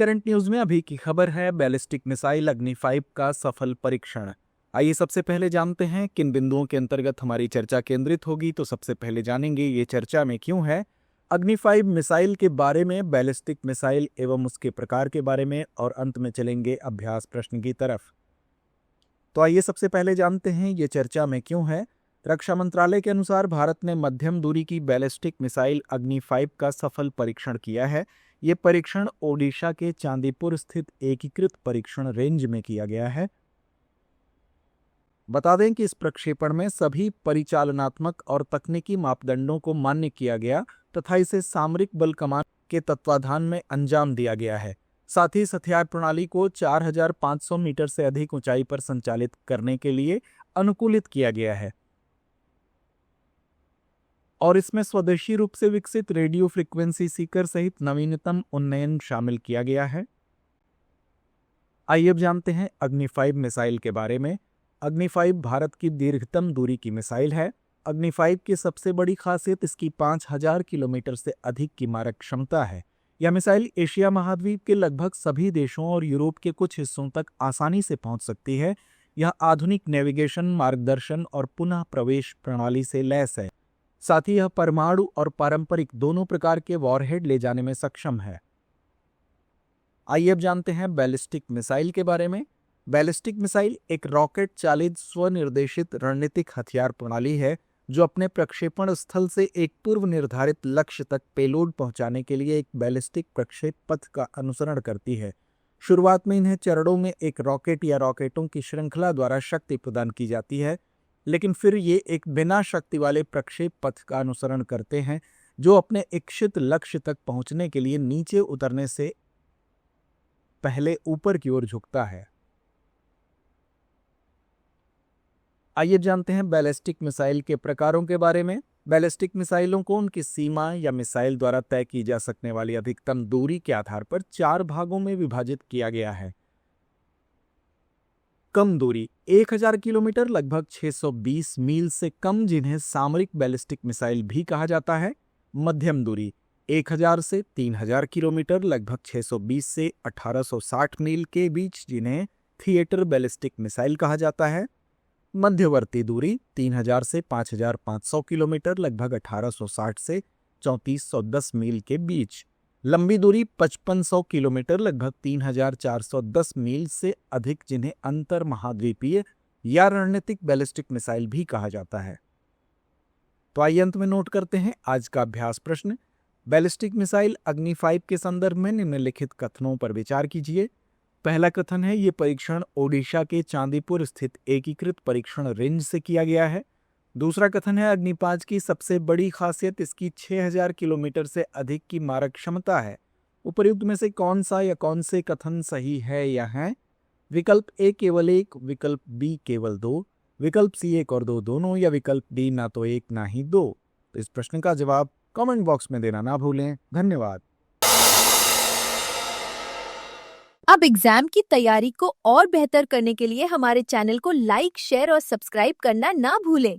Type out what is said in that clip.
Current news में अभी की खबर है बैलिस्टिक मिसाइल अग्नि 5 का सफल परीक्षण। आइए सबसे पहले जानते हैं किन बिंदुओं के अंतर्गत हमारी चर्चा केंद्रित होगी। तो सबसे पहले जानेंगे ये चर्चा में क्यों है, अग्नि 5 मिसाइल के बारे में, बैलिस्टिक मिसाइल एवं उसके प्रकार के बारे में, और अंत में चलेंगे अभ्यास प्रश्न की तरफ। तो आइए सबसे पहले जानते हैं ये चर्चा में क्यों है। रक्षा मंत्रालय के अनुसार भारत ने मध्यम दूरी की बैलिस्टिक मिसाइल अग्नि 5 का सफल परीक्षण किया है। ये परीक्षण ओडिशा के चांदीपुर स्थित एकीकृत परीक्षण रेंज में किया गया है। बता दें कि इस प्रक्षेपण में सभी परिचालनात्मक और तकनीकी मापदंडों को मान्य किया गया तथा इसे सामरिक बल कमान के तत्वाधान में अंजाम दिया गया है। साथ ही इस हथियार प्रणाली को 4500 मीटर से अधिक ऊंचाई पर संचालित करने के लिए अनुकूलित किया गया है और इसमें स्वदेशी रूप से विकसित रेडियो फ्रीक्वेंसी सीकर सहित नवीनतम उन्नयन शामिल किया गया है। आइए अब जानते हैं अग्नि 5 मिसाइल के बारे में। अग्नि 5 भारत की दीर्घतम दूरी की मिसाइल है। अग्नि 5 की सबसे बड़ी खासियत इसकी 5000 किलोमीटर से अधिक की मारक क्षमता है। यह मिसाइल एशिया महाद्वीप के लगभग सभी देशों और यूरोप के कुछ हिस्सों तक आसानी से पहुंच सकती है। यह आधुनिक नेविगेशन, मार्गदर्शन और पुनः प्रवेश प्रणाली से लैस है। साथ ही यह परमाणु और पारंपरिक दोनों प्रकार के वॉरहेड ले जाने में सक्षम है। आइए अब जानते हैं बैलिस्टिक मिसाइल के बारे में। बैलिस्टिक मिसाइल एक रॉकेट चालित स्वनिर्देशित रणनीतिक हथियार प्रणाली है जो अपने प्रक्षेपण स्थल से एक पूर्व निर्धारित लक्ष्य तक पेलोड पहुंचाने के लिए एक बैलिस्टिक प्रक्षेप पथ का अनुसरण करती है। शुरुआत में इन्हें चरणों में एक रॉकेट या रॉकेटों की श्रृंखला द्वारा शक्ति प्रदान की जाती है, लेकिन फिर ये एक बिना शक्ति वाले प्रक्षेप पथ का अनुसरण करते हैं जो अपने इच्छित लक्ष्य तक पहुंचने के लिए नीचे उतरने से पहले ऊपर की ओर झुकता है। आइए जानते हैं बैलिस्टिक मिसाइल के प्रकारों के बारे में। बैलिस्टिक मिसाइलों को उनकी सीमा या मिसाइल द्वारा तय की जा सकने वाली अधिकतम दूरी के आधार पर 4 भागों में विभाजित किया गया है। कम दूरी 1000 किलोमीटर लगभग 620 मील से कम, जिन्हें सामरिक बैलिस्टिक मिसाइल भी कहा जाता है। मध्यम दूरी 1000 से 3000 किलोमीटर लगभग 620 से 1860 मील के बीच, जिन्हें थिएटर बैलिस्टिक मिसाइल कहा जाता है। मध्यवर्ती दूरी 3000 से 5500 किलोमीटर लगभग 1860 से 3410 मील के बीच। लंबी दूरी 5500 किलोमीटर लगभग 3410 मील से अधिक, जिन्हें अंतर महाद्वीपीय या रणनीतिक बैलिस्टिक मिसाइल भी कहा जाता है। तो आइए अंत में नोट करते हैं आज का अभ्यास प्रश्न। बैलिस्टिक मिसाइल अग्नि 5 के संदर्भ में निम्नलिखित कथनों पर विचार कीजिए। पहला कथन है, ये परीक्षण ओडिशा के चांदीपुर स्थित एकीकृत परीक्षण रेंज से किया गया है। दूसरा कथन है, अग्नि 5 की सबसे बड़ी खासियत इसकी 6000 किलोमीटर से अधिक की मारक क्षमता है। उपर्युक्त में से कौन सा या कौन से कथन सही है या हैं? विकल्प ए केवल 1, विकल्प बी केवल 2, विकल्प सी 1 और 2 दोनों, या विकल्प डी ना तो 1 ना ही 2। तो इस प्रश्न का जवाब कमेंट बॉक्स में देना ना भूलें। धन्यवाद। अब एग्जाम की तैयारी को और बेहतर करने के लिए हमारे चैनल को लाइक, शेयर और सब्सक्राइब करना ना भूलें।